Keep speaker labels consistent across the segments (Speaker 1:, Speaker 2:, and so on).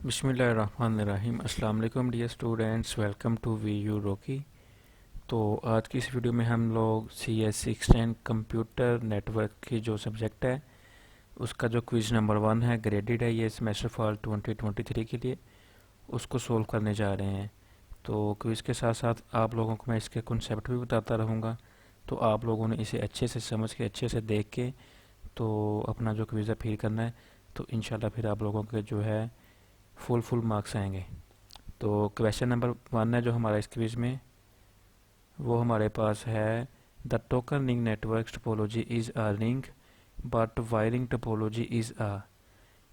Speaker 1: बिस्मिल्लाहिर्रहमानिर्रहीम। अस्सलाम वालेकुम dear students, welcome to V U Rocky. तो आज की इस वीडियो में हम लोग C S sixteen computer network की जो सब्जेक्ट है उसका जो क्विज़ नंबर 1 है, ग्रेडेड है, ये सेमेस्टर फॉल 2023 के लिए, उसको सोल्व करने जा रहे हैं। तो क्विज़ के साथ साथ आप लोगों को मैं इसके कॉन्सेप्ट भी बताता रहूँगा, तो आप लोगों ने इसे अच्छे से समझ के अच्छे से देख के तो अपना जो क्विज़ है फिल करना है। तो इंशाल्लाह फिर आप लोगों के जो है फुल मार्क्स आएंगे। तो क्वेश्चन नंबर 1 है जो हमारा इस क्विज में, वो हमारे पास है the token ring network topology is a ring but wiring topology is अ।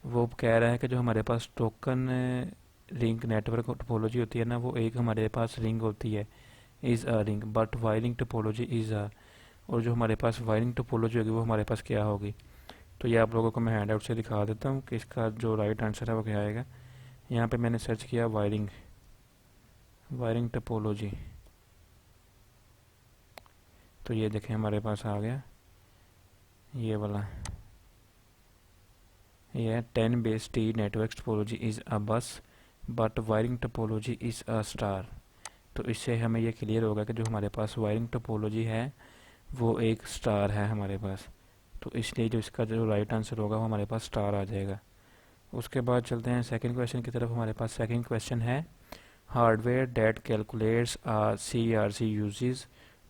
Speaker 1: वो कह रहा है कि जो हमारे पास टोकन रिंग नेटवर्क टोपोलॉजी होती है ना, वो एक हमारे पास रिंग होती है, is a ring, but wiring topology is अ। और जो हमारे पास वायरिंग टोपोलॉजी होगी वो हमारे पास क्या होगी। तो ये आप लोगों को मैं हैंड आउट से दिखा देता हूँ कि इसका जो राइट आंसर है वो क्या आएगा। यहाँ पे मैंने सर्च किया वायरिंग वायरिंग टोपोलॉजी, तो ये देखें हमारे पास आ गया ये वाला। ये है 10 base T network topology is a bus but wiring topology is a star. तो इससे हमें ये क्लियर होगा कि जो हमारे पास वायरिंग टोपोलॉजी है वो एक स्टार है हमारे पास। तो इसलिए जो इसका जो राइट आंसर होगा वो हमारे पास स्टार आ जाएगा। उसके बाद चलते हैं सेकंड क्वेश्चन की तरफ। हमारे पास सेकंड क्वेश्चन है hardware that calculates a C R C uses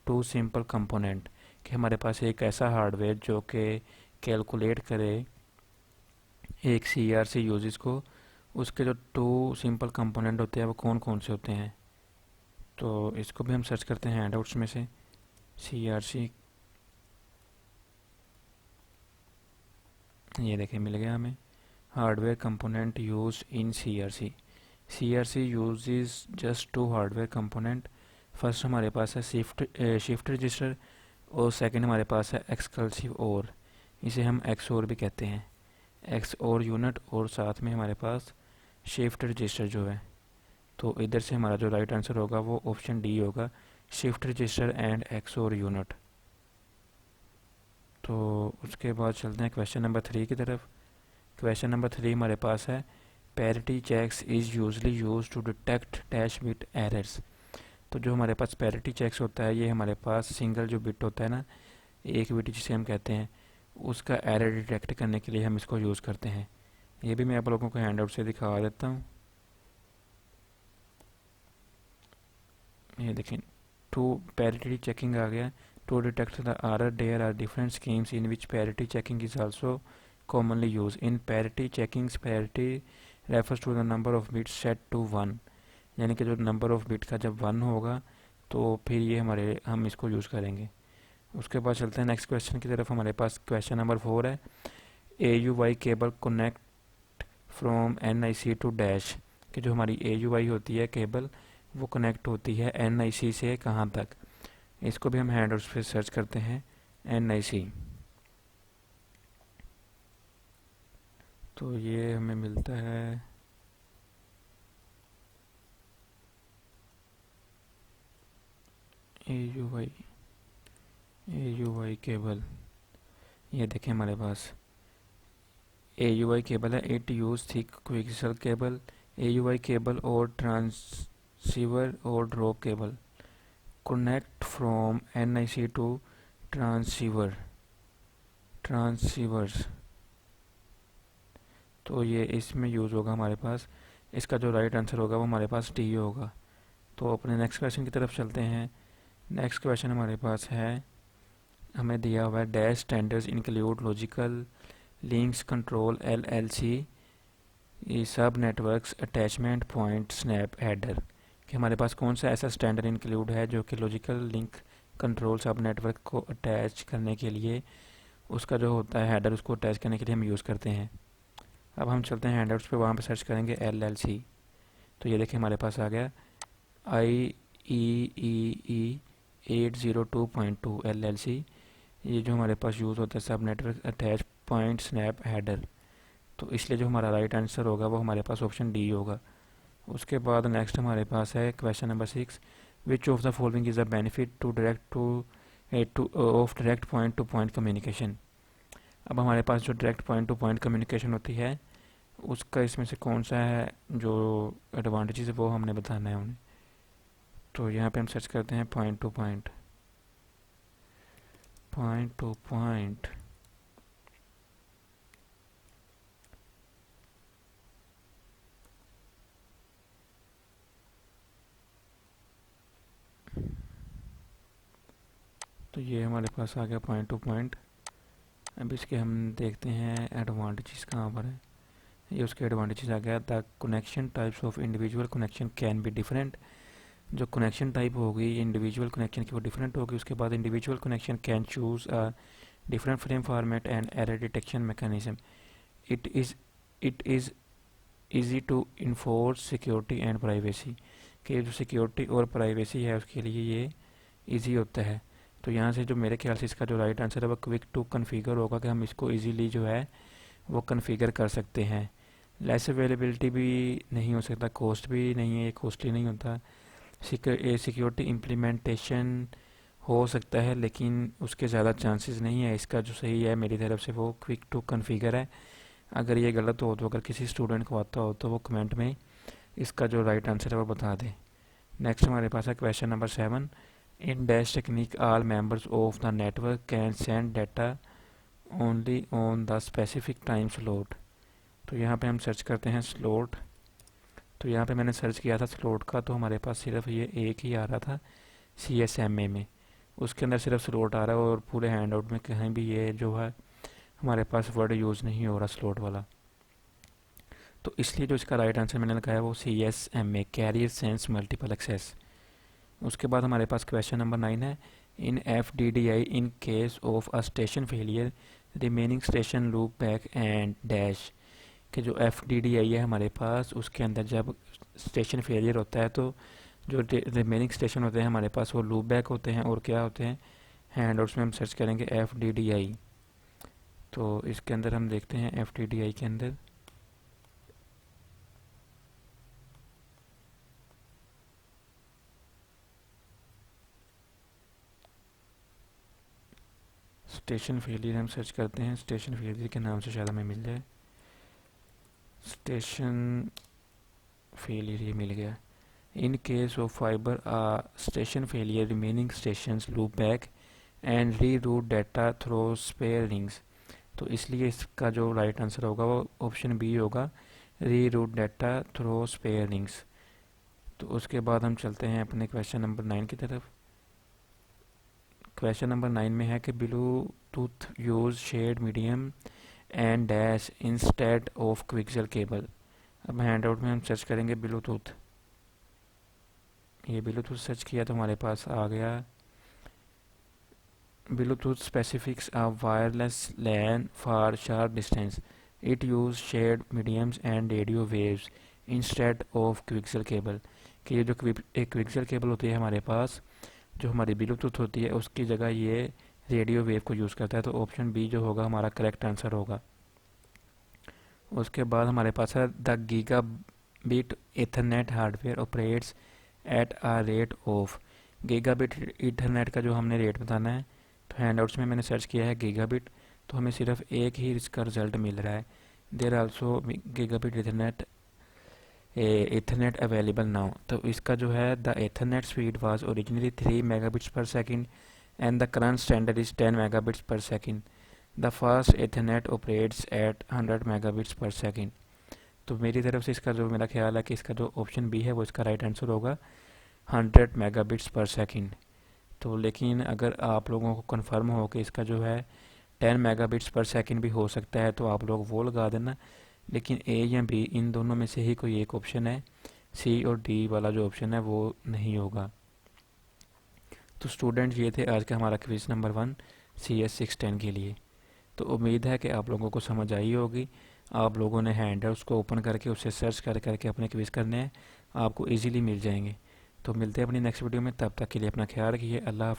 Speaker 1: two simple component. कि हमारे पास एक ऐसा हार्डवेयर जो कि कैलकुलेट करे एक सी आर सी यूजेस को, उसके जो टू सिंपल कंपोनेंट होते हैं वो कौन कौन से होते हैं। तो इसको भी हम सर्च करते हैं हैंडआउट्स में से। सी आर सी, ये देखें मिल गया हमें, hardware component use in C R C. C R C use just two hardware component. First हमारे पास है शिफ्ट रजिस्टर, और सेकंड हमारे पास है एक्सक्लूसिव और, इसे हम एक्स और भी कहते हैं, एक्स और यूनिट, और साथ में हमारे पास शिफ्ट रजिस्टर जो है। तो इधर से हमारा जो राइट आंसर होगा वो ऑप्शन डी होगा, शिफ्ट रजिस्टर एंड एक्स और यूनिट। तो उसके बाद चलते हैं क्वेश्चन नंबर 3 की तरफ। क्वेश्चन नंबर 3 हमारे पास है parity checks is usually use to detect dash bit errors. तो जो हमारे पास पैरिटी चेक्स होता है ये हमारे पास सिंगल जो बिट होता है ना, एक बिट जिसे हम कहते हैं, उसका एरर डिटेक्ट करने के लिए हम इसको यूज़ करते हैं। ये भी मैं आप लोगों को हैंड आउट से दिखा देता हूँ। ये देखें, टू पैरिटी चेकिंग आ गया। To detect the error there are different schemes in which parity checking is also commonly used. In parity checkings, parity refers to the number of bits set to 1। यानी कि जो number of bit का जब 1 होगा तो फिर ये हम इसको यूज़ करेंगे। उसके बाद चलते हैं नेक्स्ट क्वेश्चन की तरफ। हमारे पास क्वेश्चन नंबर 4 है A U Y cable connect from N I C to dash. कि जो हमारी ए यू वाई होती है केबल, वो कनेक्ट होती है एन आई सी से कहाँ तक। इसको भी हम हैंड आउट्स पे सर्च करते हैं एन आई सी। तो ये हमें मिलता है ए यू वाई केबल। ये देखें हमारे पास ए यू आई केबल है, it use thick coaxial cable, A U I cable और ट्रांसीवर और drop cable connect from N I C to transceivers. तो ये इसमें यूज़ होगा हमारे पास। इसका जो राइट आंसर होगा वो हमारे पास डी होगा। तो अपने नेक्स्ट क्वेश्चन की तरफ चलते हैं। नेक्स्ट क्वेश्चन हमारे पास है, हमें दिया हुआ है dash standards include logical links control L L C sub networks attachment point snap header. कि हमारे पास कौन सा ऐसा स्टैंडर्ड इंक्लूड है जो कि लॉजिकल लिंक कंट्रोल सब नेटवर्क को अटैच करने के लिए, उसका जो होता है हेडर, उसको अटैच करने के लिए हम यूज़ करते हैं। अब हम चलते हैं हैंडआउट्स पे, वहाँ पे सर्च करेंगे एल एल सी। तो ये देखिए हमारे पास आ गया आई ई ई 802.2 एल एल सी। ये जो हमारे पास यूज़ होता है सब network attach point snap header. तो इसलिए जो हमारा राइट आंसर होगा वो हमारे पास ऑप्शन डी होगा। उसके बाद नेक्स्ट हमारे पास है question number 6, which of the following is a benefit two of direct point two point communication. अब हमारे पास जो direct point two point communication होती है उसका इसमें से कौन सा है जो एडवांटेजेस है वो हमने बताना है उन्हें। तो यहाँ पे हम सर्च करते हैं point two point, point two point. तो ये हमारे पास आ गया पॉइंट टू पॉइंट। अब इसके हम देखते हैं एडवांटेजेस कहाँ पर है। ये उसके एडवांटेजेस आ गया। The connection types of individual connection can be different. जो कनेक्शन टाइप होगी इंडिविजुअल कनेक्शन की वो डिफरेंट होगी। उसके बाद individual connection can choose a different frame format and error detection mechanism. It is it is easy to enforce security and privacy. कि जो security और प्राइवेसी है उसके लिए ये ईजी होता है। तो यहाँ से जो मेरे ख्याल से इसका जो राइट आंसर है वो क्विक टू कन्फिगर होगा, कि हम इसको इजीली जो है वो कन्फिगर कर सकते हैं। लेस अवेलेबिलिटी भी नहीं हो सकता, कॉस्ट भी नहीं है, ये कॉस्टली नहीं होता। सिक्योरिटी इम्प्लीमेंटेशन हो सकता है लेकिन उसके ज़्यादा चांसेस नहीं है। इसका जो सही है मेरी तरफ से वो क्विक टू कन्फिगर है। अगर ये गलत हो तो अगर किसी स्टूडेंट को आता हो तो वो कमेंट में इसका जो राइट आंसर है वो बता दें। नेक्स्ट हमारे पास है question number 7। In dash technique all members of the network can send data only on the specific time slot. तो यहाँ पे हम सर्च करते हैं स्लॉट। तो यहाँ पे मैंने सर्च किया था स्लॉट का, तो हमारे पास सिर्फ ये एक ही आ रहा था CSMA में। उसके अंदर सिर्फ स्लॉट आ रहा है और पूरे हैंड आउट में कहीं भी ये जो है हमारे पास वर्ड यूज़ नहीं हो रहा स्लॉट वाला। तो इसलिए जो इसका राइट आंसर मैंने लगाया वो CSMA, carrier sense multiple access. उसके बाद हमारे पास क्वेश्चन नंबर 9 है। In FDDI in case of a station failure remaining station loop back and dash. कि जो FDDI है हमारे पास उसके अंदर जब स्टेशन फेलियर होता है तो जो रिमेनिंग स्टेशन होते हैं हमारे पास वो लूप बैक होते हैं और क्या होते हैं, हैंड आउट्स में हम सर्च करेंगे FDDI। तो इसके अंदर हम देखते हैं FDDI के अंदर स्टेशन फेलियर हम सर्च करते हैं। स्टेशन फेलियर के नाम से शायद हमें मिल जाए। स्टेशन फेलियर ये मिल गया। In case of fiber station failure remaining station loop back and re root data through spare rings. तो इसलिए इसका जो राइट आंसर होगा वो ऑप्शन बी होगा, री root data through spare rings. तो उसके बाद हम चलते हैं अपने क्वेश्चन नंबर 9 की तरफ। क्वेश्चन नंबर 9 में है कि Bluetooth use shared medium and dash instead of coaxial cable. अब हैंड आउट में हम सर्च करेंगे ब्लूटूथ। ये ब्लूटूथ सर्च किया तो हमारे पास आ गया Bluetooth specifics a wireless LAN for short distance. It use shared mediums and radio waves instead of coaxial cable. कि ये जो एक क्विक्सल केबल होती है हमारे पास, जो हमारी ब्लूटूथ होती है उसकी जगह ये रेडियो वेव को यूज़ करता है। तो ऑप्शन बी जो होगा हमारा करेक्ट आंसर होगा। उसके बाद हमारे पास है the gigabit ethernet hardware operates at a rate of. Gigabit ethernet का जो हमने रेट बताना है, तो हैंडआउट्स में मैंने सर्च किया है गीगाबिट, तो हमें सिर्फ एक ही इसका रिजल्ट मिल रहा है। There also gigabit ethernet available now. तो इसका जो है the ethernet speed was originally 3 megabits per second and the current standard is 10 megabits per second. The fast ethernet operates at 100 megabits per second. तो मेरी तरफ से इसका जो मेरा ख्याल है कि इसका जो ऑप्शन बी है वो इसका राइट आंसर होगा 100 मेगाबिट्स पर सेकंड। तो लेकिन अगर आप लोगों को कंफर्म हो कि इसका जो है 10 मेगाबिट्स पर सेकंड भी हो सकता है तो आप लोग वो लगा देना। लेकिन ए या बी इन दोनों में से ही कोई एक ऑप्शन है, सी और डी वाला जो ऑप्शन है वो नहीं होगा। तो स्टूडेंट्स ये थे आज का हमारा क्विज नंबर 1 CS610 के लिए। तो उम्मीद है कि आप लोगों को समझ आई होगी। आप लोगों ने हैंडआउट्स को ओपन करके उससे सर्च कर करके अपने क्विज करने हैं, आपको इजीली मिल जाएंगे। तो मिलते हैं अपनी नेक्स्ट वीडियो में, तब तक के लिए अपना ख्याल रखिए। अल्लाह।